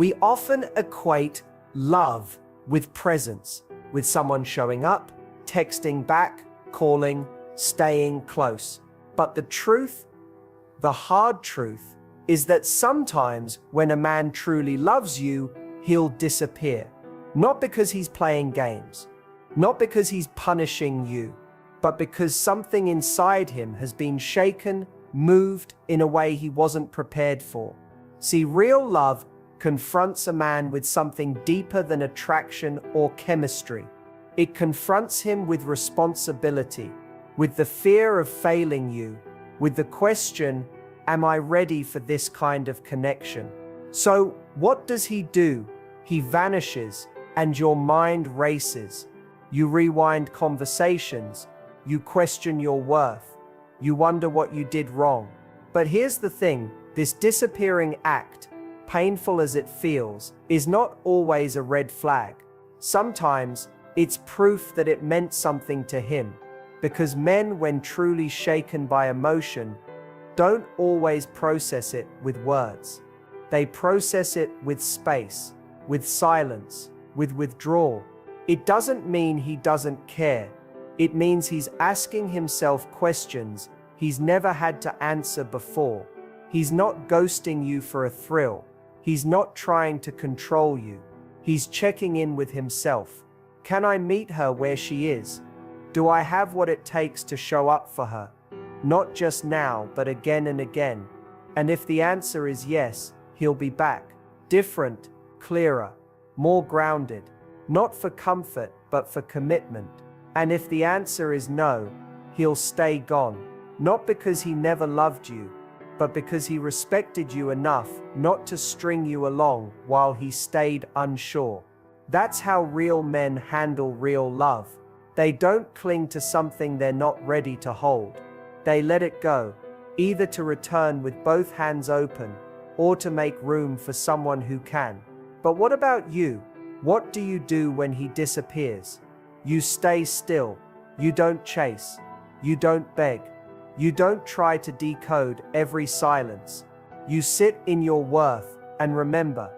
We often equate love with presence, with someone showing up, texting back, calling, staying close. But the truth, the hard truth, is that sometimes when a man truly loves you, he'll disappear. Not because he's playing games, not because he's punishing you, but because something inside him has been shaken, moved in a way he wasn't prepared for. See, real love confronts a man with something deeper than attraction or chemistry. It confronts him with responsibility, with the fear of failing you, with the question, am I ready for this kind of connection? So what does he do? He vanishes, and your mind races. You rewind conversations. You question your worth. You wonder what you did wrong. But here's the thing, this disappearing act, painful as it feels, is not always a red flag. Sometimes it's proof that it meant something to him, because men, when truly shaken by emotion, don't always process it with words. They process it with space, with silence, with withdrawal. It doesn't mean he doesn't care. It means he's asking himself questions he's never had to answer before. He's not ghosting you for a thrill. He's not trying to control you. He's checking in with himself. Can I meet her where she is? Do I have what it takes to show up for her? Not just now, but again and again. And if the answer is yes, he'll be back. Different, clearer, more grounded. Not for comfort, but for commitment. And if the answer is no, he'll stay gone. Not because he never loved you, but because he respected you enough not to string you along while he stayed unsure. That's how real men handle real love. They don't cling to something they're not ready to hold. They let it go, either to return with both hands open, or to make room for someone who can. But what about you? What do you do when he disappears? You stay still. You don't chase. You don't beg. You don't try to decode every silence. You sit in your worth and remember,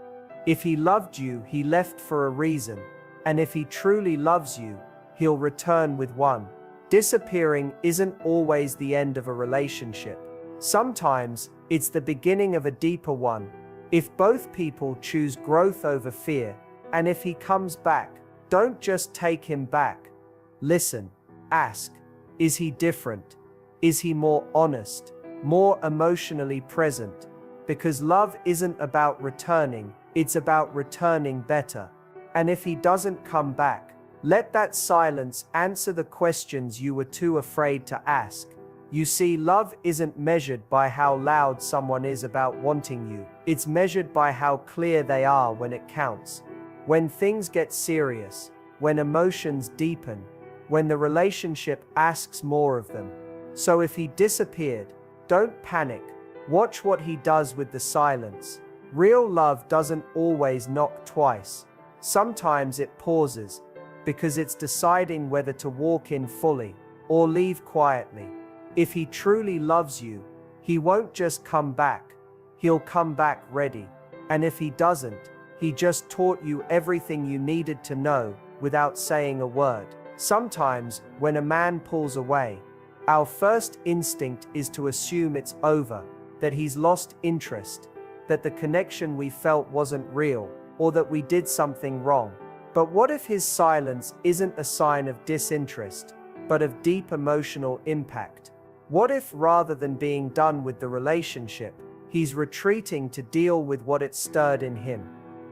if he loved you, he left for a reason. And if he truly loves you, he'll return with one. Disappearing isn't always the end of a relationship. Sometimes it's the beginning of a deeper one. If both people choose growth over fear, and if he comes back, don't just take him back. Listen, ask, is he different? Is he more honest, more emotionally present? Because love isn't about returning, it's about returning better. And if he doesn't come back, let that silence answer the questions you were too afraid to ask. You see, love isn't measured by how loud someone is about wanting you. It's measured by how clear they are when it counts. When things get serious, when emotions deepen, when the relationship asks more of them. So if he disappeared, don't panic. Watch what he does with the silence. Real love doesn't always knock twice. Sometimes it pauses, because it's deciding whether to walk in fully or leave quietly. If he truly loves you, he won't just come back. He'll come back ready. And if he doesn't, he just taught you everything you needed to know without saying a word. Sometimes, when a man pulls away, our first instinct is to assume it's over, that he's lost interest, that the connection we felt wasn't real, or that we did something wrong. But what if his silence isn't a sign of disinterest, but of deep emotional impact? What if, rather than being done with the relationship, he's retreating to deal with what it stirred in him?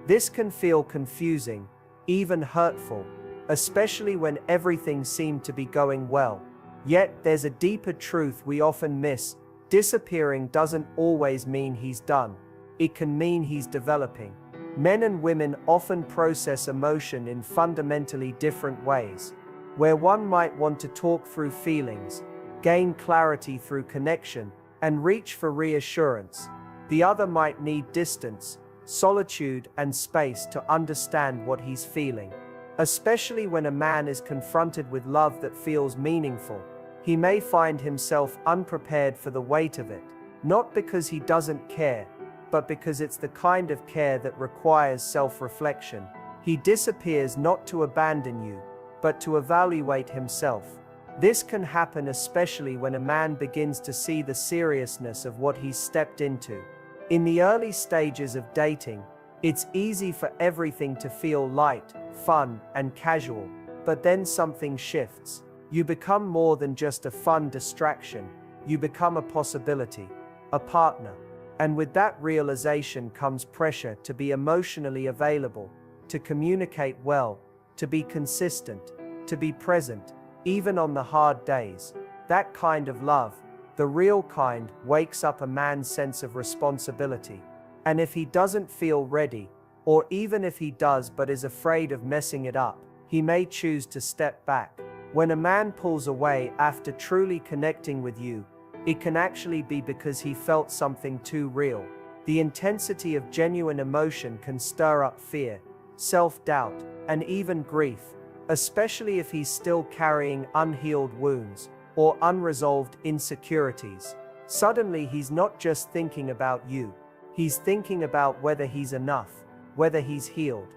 This can feel confusing, even hurtful, especially when everything seemed to be going well. Yet there's a deeper truth we often miss. Disappearing doesn't always mean he's done. It can mean he's developing. Men and women often process emotion in fundamentally different ways. Where one might want to talk through feelings, gain clarity through connection, and reach for reassurance, the other might need distance, solitude, and space to understand what he's feeling. Especially when a man is confronted with love that feels meaningful, he may find himself unprepared for the weight of it, not because he doesn't care, but because it's the kind of care that requires self-reflection. He disappears not to abandon you, but to evaluate himself. This can happen especially when a man begins to see the seriousness of what he's stepped into. In the early stages of dating, it's easy for everything to feel light, fun, and casual, but then something shifts. You become more than just a fun distraction. You become a possibility, a partner. And with that realization comes pressure to be emotionally available, to communicate well, to be consistent, to be present, even on the hard days. That kind of love, the real kind, wakes up a man's sense of responsibility. And if he doesn't feel ready, or even if he does but is afraid of messing it up, he may choose to step back. When a man pulls away after truly connecting with you, it can actually be because he felt something too real. The intensity of genuine emotion can stir up fear, self-doubt, and even grief, especially if he's still carrying unhealed wounds or unresolved insecurities. Suddenly he's not just thinking about you, he's thinking about whether he's enough, whether he's healed,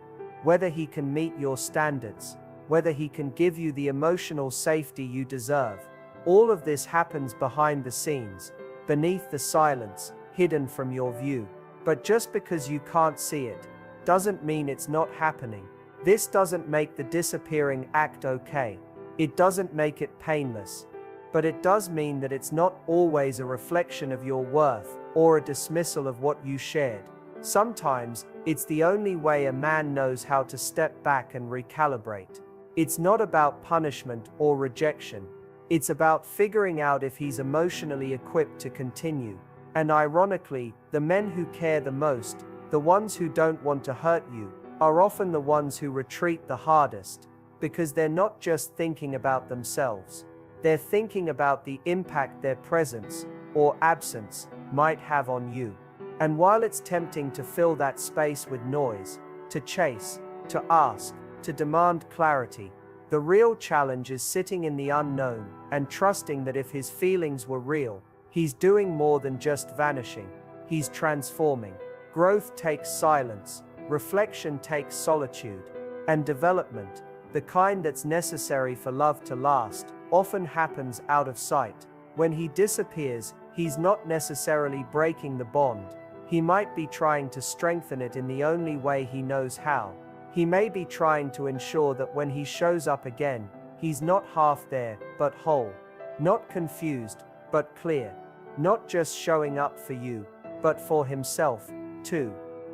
whether he can meet your standards, whether he can give you the emotional safety you deserve. All of this happens behind the scenes, beneath the silence, hidden from your view. But just because you can't see it, doesn't mean it's not happening. This doesn't make the disappearing act okay. It doesn't make it painless. But it does mean that it's not always a reflection of your worth, or a dismissal of what you shared. Sometimes, it's the only way a man knows how to step back and recalibrate. It's not about punishment or rejection. It's about figuring out if he's emotionally equipped to continue. And ironically, the men who care the most, the ones who don't want to hurt you, are often the ones who retreat the hardest, because they're not just thinking about themselves. They're thinking about the impact their presence, or absence, might have on you. And while it's tempting to fill that space with noise, to chase, to ask, to demand clarity, the real challenge is sitting in the unknown and trusting that if his feelings were real, he's doing more than just vanishing. He's transforming. Growth takes silence, reflection takes solitude, and development, the kind that's necessary for love to last, often happens out of sight. When he disappears, he's not necessarily breaking the bond. He might be trying to strengthen it in the only way he knows how. He may be trying to ensure that when he shows up again, he's not half there, but whole. Not confused, but clear. Not just showing up for you, but for himself, too.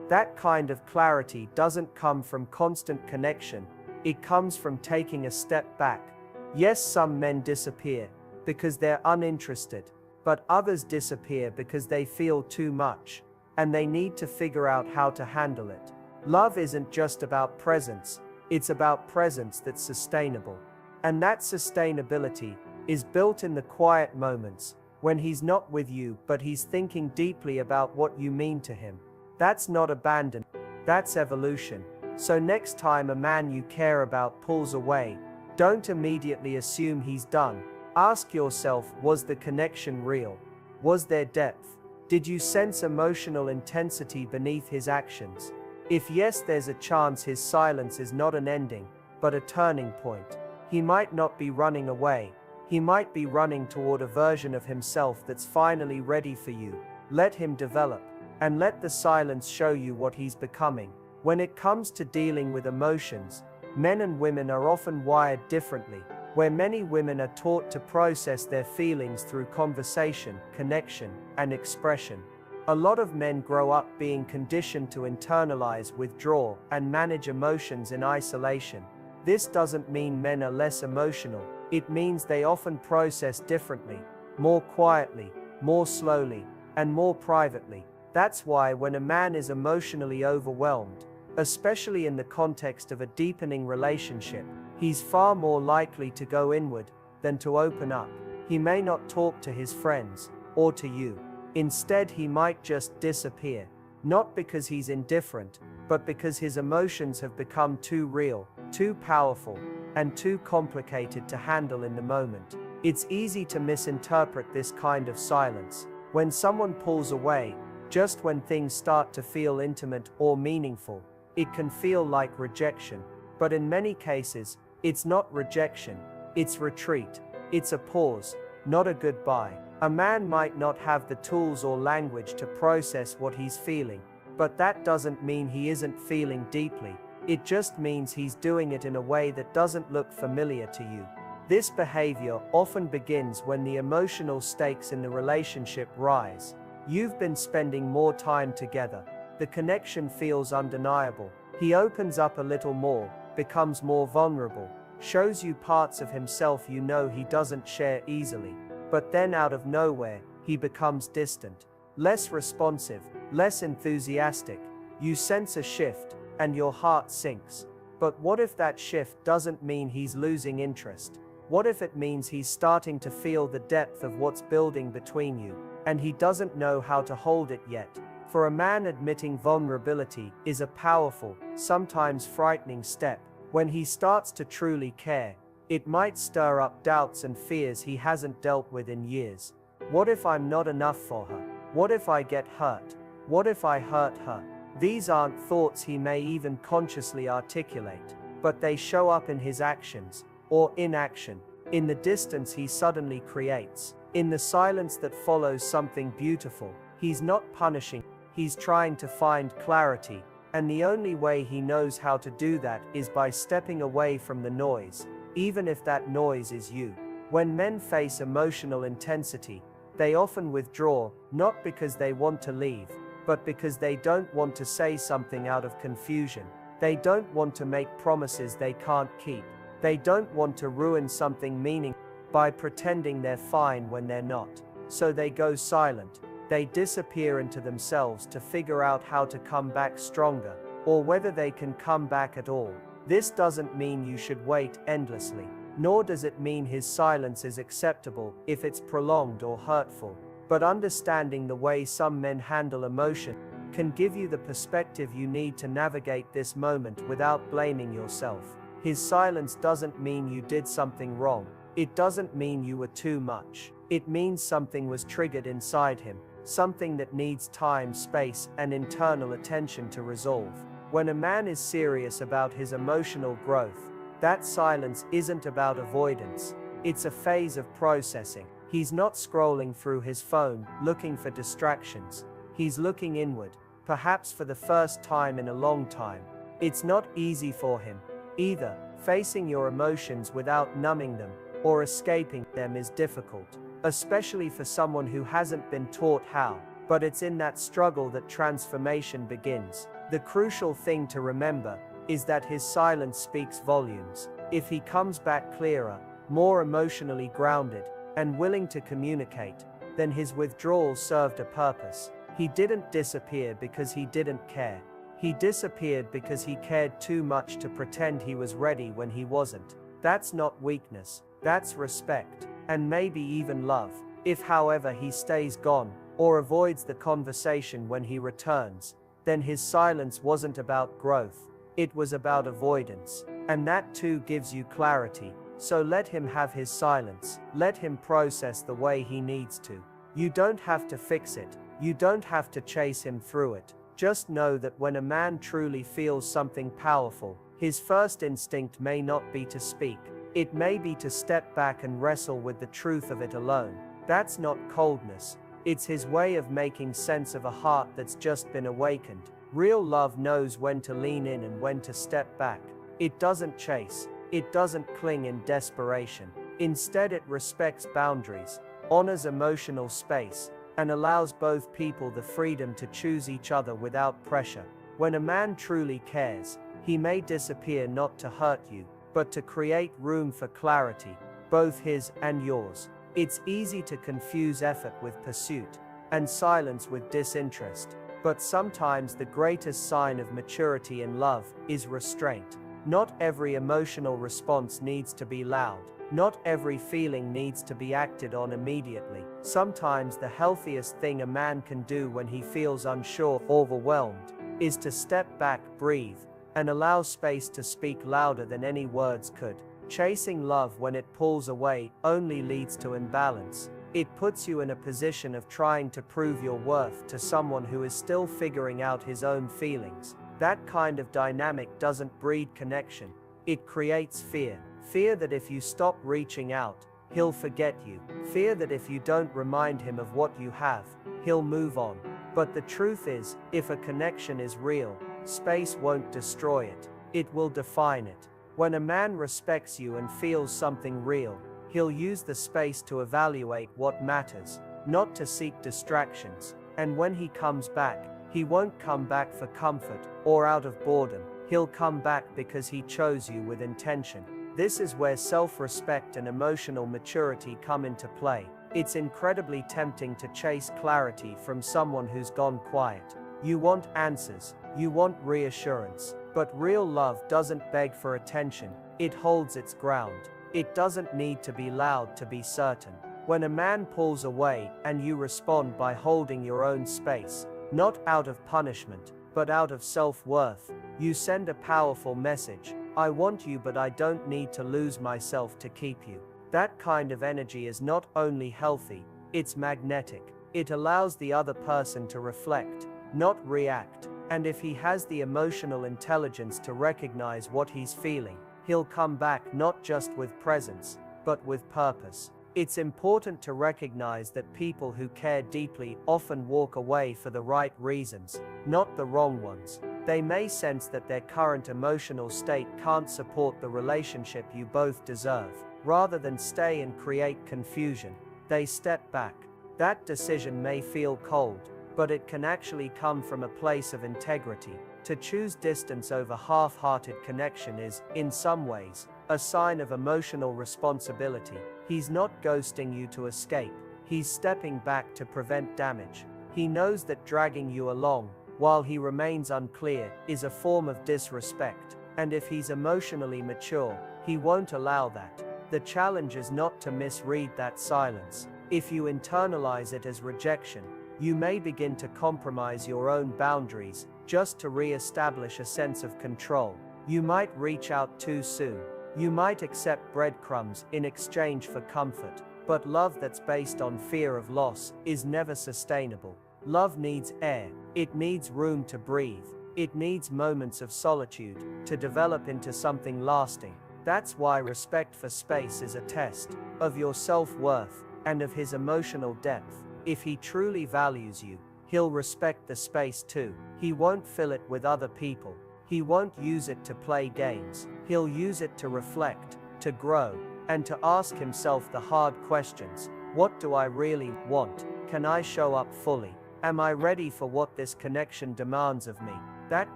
That kind of clarity doesn't come from constant connection. It comes from taking a step back. Yes, some men disappear because they're uninterested, but others disappear because they feel too much, and they need to figure out how to handle it. Love isn't just about presence, it's about presence that's sustainable. And that sustainability is built in the quiet moments, when he's not with you but he's thinking deeply about what you mean to him. That's not abandon, that's evolution. So next time a man you care about pulls away, don't immediately assume he's done. Ask yourself, was the connection real? Was there depth? Did you sense emotional intensity beneath his actions? If yes, there's a chance his silence is not an ending, but a turning point. He might not be running away. He might be running toward a version of himself that's finally ready for you. Let him develop, and let the silence show you what he's becoming. When it comes to dealing with emotions, men and women are often wired differently. Where many women are taught to process their feelings through conversation, connection, and expression, a lot of men grow up being conditioned to internalize, withdraw, and manage emotions in isolation. This doesn't mean men are less emotional. It means they often process differently, more quietly, more slowly, and more privately. That's why when a man is emotionally overwhelmed, especially in the context of a deepening relationship, he's far more likely to go inward than to open up. He may not talk to his friends or to you. Instead, he might just disappear, not because he's indifferent, but because his emotions have become too real, too powerful, and too complicated to handle in the moment. It's easy to misinterpret this kind of silence. When someone pulls away, Just when things start to feel intimate or meaningful, it can feel like rejection. But in many cases, it's not rejection, it's retreat. It's a pause, not a goodbye. A man might not have the tools or language to process what he's feeling, but that doesn't mean he isn't feeling deeply. It just means he's doing it in a way that doesn't look familiar to you. This behavior often begins when the emotional stakes in the relationship rise. You've been spending more time together. The connection feels undeniable. He opens up a little more, becomes more vulnerable, shows you parts of himself you know he doesn't share easily. But then out of nowhere, he becomes distant, less responsive, less enthusiastic. You sense a shift, and your heart sinks. But what if that shift doesn't mean he's losing interest? What if it means he's starting to feel the depth of what's building between you, and he doesn't know how to hold it yet? For a man, admitting vulnerability is a powerful, sometimes frightening step. When he starts to truly care, it might stir up doubts and fears he hasn't dealt with in years. What if I'm not enough for her? What if I get hurt? What if I hurt her? These aren't thoughts he may even consciously articulate, but they show up in his actions, or inaction, in the distance he suddenly creates, in the silence that follows something beautiful. He's not punishing, he's trying to find clarity, and the only way he knows how to do that is by stepping away from the noise, even if that noise is you. When men face emotional intensity, they often withdraw, not because they want to leave, but because they don't want to say something out of confusion. They don't want to make promises they can't keep. They don't want to ruin something meaningful by pretending they're fine when they're not. So they go silent. They disappear into themselves to figure out how to come back stronger, or whether they can come back at all. This doesn't mean you should wait endlessly, nor does it mean his silence is acceptable if it's prolonged or hurtful. But understanding the way some men handle emotion can give you the perspective you need to navigate this moment without blaming yourself. His silence doesn't mean you did something wrong. It doesn't mean you were too much. It means something was triggered inside him, something that needs time, space, and internal attention to resolve. When a man is serious about his emotional growth, that silence isn't about avoidance. It's a phase of processing. He's not scrolling through his phone, looking for distractions. He's looking inward, perhaps for the first time in a long time. It's not easy for him. Either facing your emotions without numbing them, or escaping them is difficult, especially for someone who hasn't been taught how. But it's in that struggle that transformation begins. The crucial thing to remember is that his silence speaks volumes. If he comes back clearer, more emotionally grounded, and willing to communicate, then his withdrawal served a purpose. He didn't disappear because he didn't care. He disappeared because he cared too much to pretend he was ready when he wasn't. That's not weakness, that's respect, and maybe even love. If, however, he stays gone, or avoids the conversation when he returns, then his silence wasn't about growth, it was about avoidance. And that too gives you clarity. So let him have his silence, let him process the way he needs to. You don't have to fix it, you don't have to chase him through it. Just know that when a man truly feels something powerful, his first instinct may not be to speak. It may be to step back and wrestle with the truth of it alone. That's not coldness. It's his way of making sense of a heart that's just been awakened. Real love knows when to lean in and when to step back. It doesn't chase. It doesn't cling in desperation. Instead, it respects boundaries, honors emotional space, and allows both people the freedom to choose each other without pressure. When a man truly cares, he may disappear not to hurt you, but to create room for clarity, both his and yours. It's easy to confuse effort with pursuit, and silence with disinterest, but sometimes the greatest sign of maturity in love is restraint. Not every emotional response needs to be loud. Not every feeling needs to be acted on immediately. Sometimes the healthiest thing a man can do when he feels unsure, overwhelmed, is to step back, breathe, and allow space to speak louder than any words could. Chasing love when it pulls away only leads to imbalance. It puts you in a position of trying to prove your worth to someone who is still figuring out his own feelings. That kind of dynamic doesn't breed connection. It creates fear. Fear that if you stop reaching out, he'll forget you. Fear that if you don't remind him of what you have, he'll move on. But the truth is, if a connection is real, space won't destroy it. It will define it. When a man respects you and feels something real, he'll use the space to evaluate what matters, not to seek distractions. And when he comes back, he won't come back for comfort or out of boredom. He'll come back because he chose you with intention. This is where self-respect and emotional maturity come into play. It's incredibly tempting to chase clarity from someone who's gone quiet. You want answers, you want reassurance, but real love doesn't beg for attention, it holds its ground. It doesn't need to be loud to be certain. When a man pulls away and you respond by holding your own space, not out of punishment, but out of self-worth, you send a powerful message. I want you, but I don't need to lose myself to keep you. That kind of energy is not only healthy, it's magnetic. It allows the other person to reflect, not react. And if he has the emotional intelligence to recognize what he's feeling, he'll come back not just with presence, but with purpose. It's important to recognize that people who care deeply often walk away for the right reasons, not the wrong ones. They may sense that their current emotional state can't support the relationship you both deserve. Rather than stay and create confusion, they step back. That decision may feel cold, but it can actually come from a place of integrity. To choose distance over half-hearted connection is, in some ways, a sign of emotional responsibility. He's not ghosting you to escape, he's stepping back to prevent damage. He knows that dragging you along, while he remains unclear, is a form of disrespect. And if he's emotionally mature, he won't allow that. The challenge is not to misread that silence. If you internalize it as rejection, you may begin to compromise your own boundaries just to re-establish a sense of control. You might reach out too soon. You might accept breadcrumbs in exchange for comfort. But love that's based on fear of loss is never sustainable. Love needs air. It needs room to breathe. It needs moments of solitude to develop into something lasting. That's why respect for space is a test of your self-worth and of his emotional depth. If he truly values you, he'll respect the space too. He won't fill it with other people. He won't use it to play games. He'll use it to reflect, to grow, and to ask himself the hard questions. What do I really want? Can I show up fully? Am I ready for what this connection demands of me? That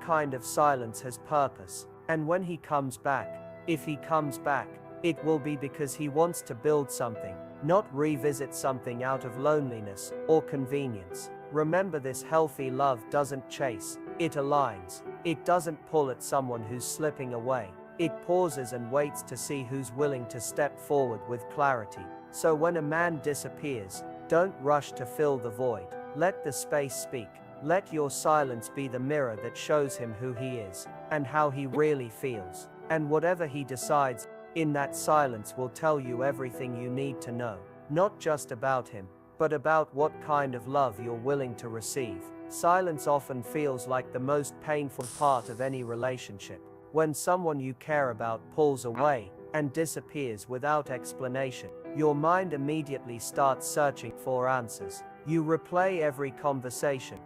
kind of silence has purpose. And when he comes back, if he comes back, it will be because he wants to build something, not revisit something out of loneliness or convenience. Remember this: healthy love doesn't chase, it aligns. It doesn't pull at someone who's slipping away. It pauses and waits to see who's willing to step forward with clarity. So when a man disappears, don't rush to fill the void. Let the space speak. Let your silence be the mirror that shows him who he is and how he really feels. And whatever he decides in that silence will tell you everything you need to know. Not just about him, but about what kind of love you're willing to receive. Silence often feels like the most painful part of any relationship. When someone you care about pulls away and disappears without explanation, your mind immediately starts searching for answers. You replay every conversation,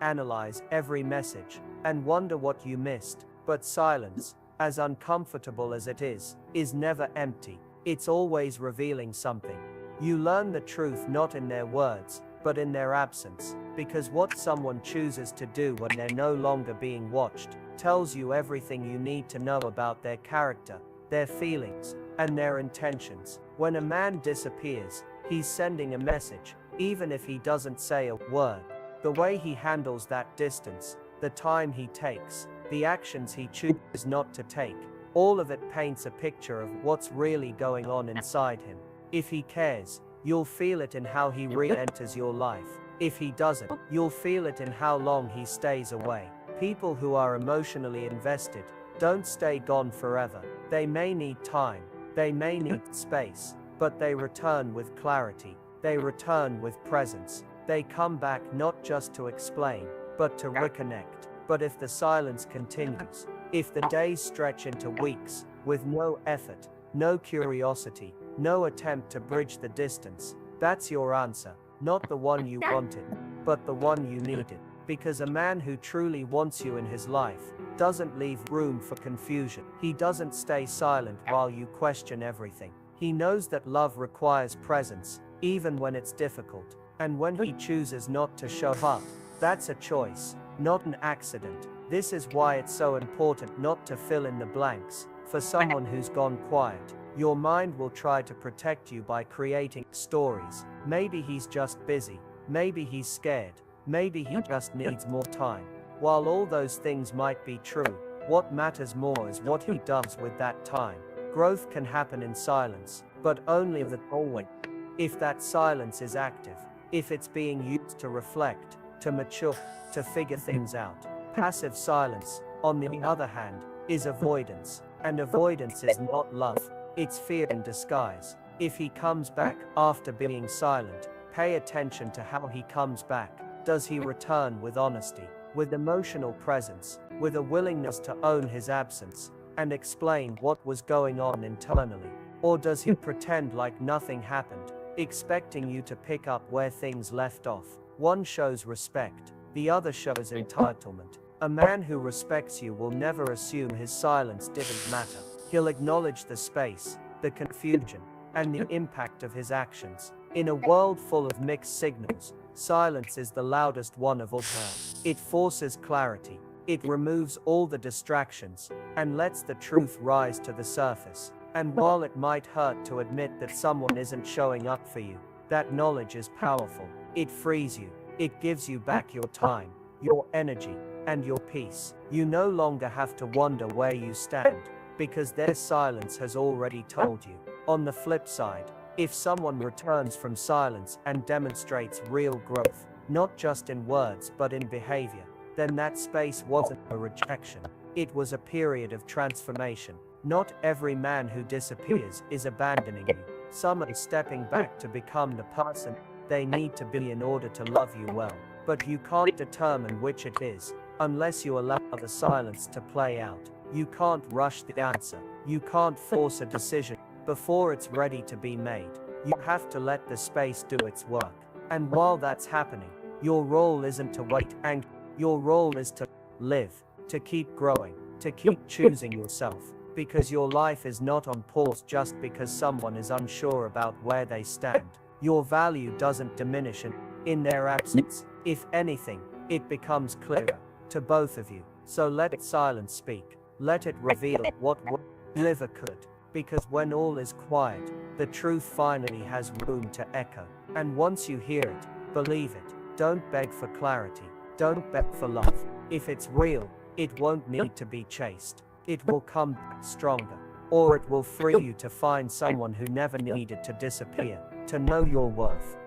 analyze every message, and wonder what you missed. But silence, as uncomfortable as it is never empty. It's always revealing something. You learn the truth not in their words, but in their absence. Because what someone chooses to do when they're no longer being watched tells you everything you need to know about their character, their feelings, and their intentions. When a man disappears, he's sending a message, even if he doesn't say a word. The way he handles that distance, the time he takes, the actions he chooses not to take, all of it paints a picture of what's really going on inside him. If he cares, you'll feel it in how he re-enters your life. If he doesn't, you'll feel it in how long he stays away. People who are emotionally invested don't stay gone forever. They may need time, they may need space, but they return with clarity. They return with presence. They come back not just to explain, but to reconnect. But if the silence continues, if the days stretch into weeks, with no effort, no curiosity, no attempt to bridge the distance, that's your answer. Not the one you wanted, but the one you needed. Because a man who truly wants you in his life doesn't leave room for confusion. He doesn't stay silent while you question everything. He knows that love requires presence, even when it's difficult. And when he chooses not to show up, that's a choice, not an accident. This is why it's so important not to fill in the blanks. For someone who's gone quiet, your mind will try to protect you by creating stories. Maybe he's just busy. Maybe he's scared. Maybe he just needs more time. While all those things might be true, what matters more is what he does with that time. Growth can happen in silence, but only with always. If that silence is active, if it's being used to reflect, to mature, to figure things out. Passive silence, on the other hand, is avoidance. And avoidance is not love, it's fear in disguise. If he comes back after being silent, pay attention to how he comes back. Does he return with honesty, with emotional presence, with a willingness to own his absence, and explain what was going on internally? Or does he pretend like nothing happened, expecting you to pick up where things left off? One shows respect, the other shows entitlement. A man who respects you will never assume his silence didn't matter. He'll acknowledge the space, the confusion, and the impact of his actions. In a world full of mixed signals, silence is the loudest one of all. It forces clarity, it removes all the distractions, and lets the truth rise to the surface. And while it might hurt to admit that someone isn't showing up for you, that knowledge is powerful. It frees you. It gives you back your time, your energy, and your peace. You no longer have to wonder where you stand, because their silence has already told you. On the flip side, if someone returns from silence and demonstrates real growth, not just in words but in behavior, then that space wasn't a rejection. It was a period of transformation. Not every man who disappears is abandoning you. Some are stepping back to become the person they need to be in order to love you well. But you can't determine which it is, unless you allow the silence to play out. You can't rush the answer. You can't force a decision before it's ready to be made. You have to let the space do its work. And while that's happening, your role isn't to wait and your role is to live, to keep growing, to keep choosing yourself. Because your life is not on pause just because someone is unsure about where they stand. Your value doesn't diminish in their absence. If anything, it becomes clearer to both of you. So let silence speak. Let it reveal what never could. Because when all is quiet, the truth finally has room to echo. And once you hear it, believe it. Don't beg for clarity. Don't beg for love. If it's real, it won't need to be chased. It will come back stronger. Or it will free you to find someone who never needed to disappear, to know your worth.